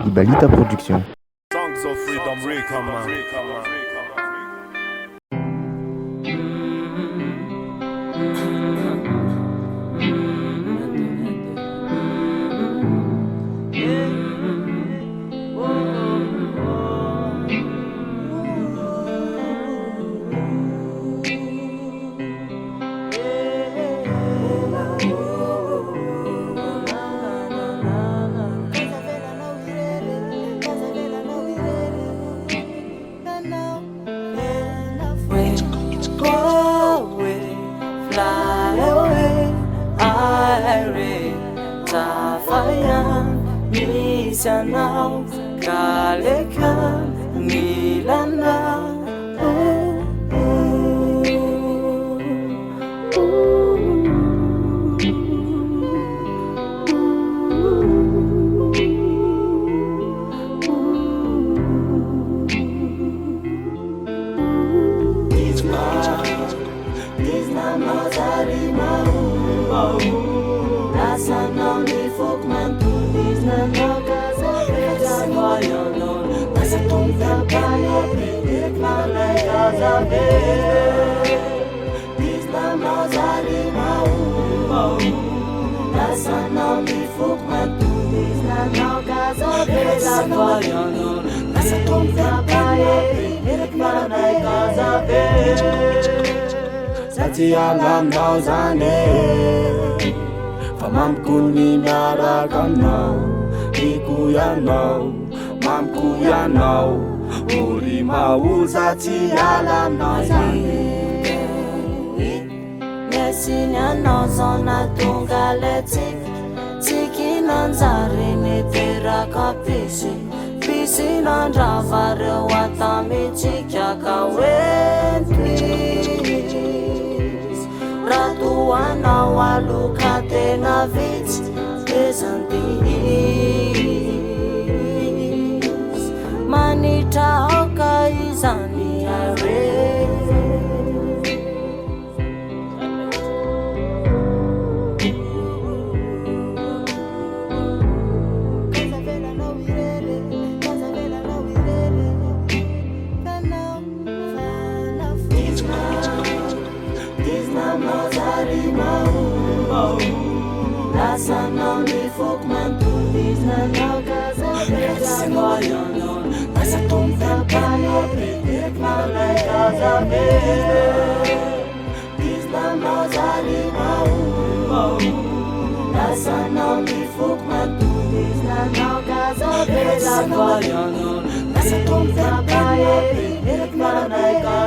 Ibalita Production. Songs of freedom, Rika, man. Now, Kaleka, Milana. Alam now zane Famamkuni narakanao Ikuyanao Mamkuyanao Uri mauza ti alam now zane Nesinyana zona tunga letik Tiki nanzare ne tera kapisi Pisi nanravare watami chikya kawentwi Ratuana walukate na vits Pesantis Manita oka izani are Sana mi fok man tulis na nagaza Goyonon Nasa tumta payo Pitik malay kazabe Islam rozali mau Sana mi fok man tulis na nagaza Goyonon Nasa tumta payo Pitik malay kazabe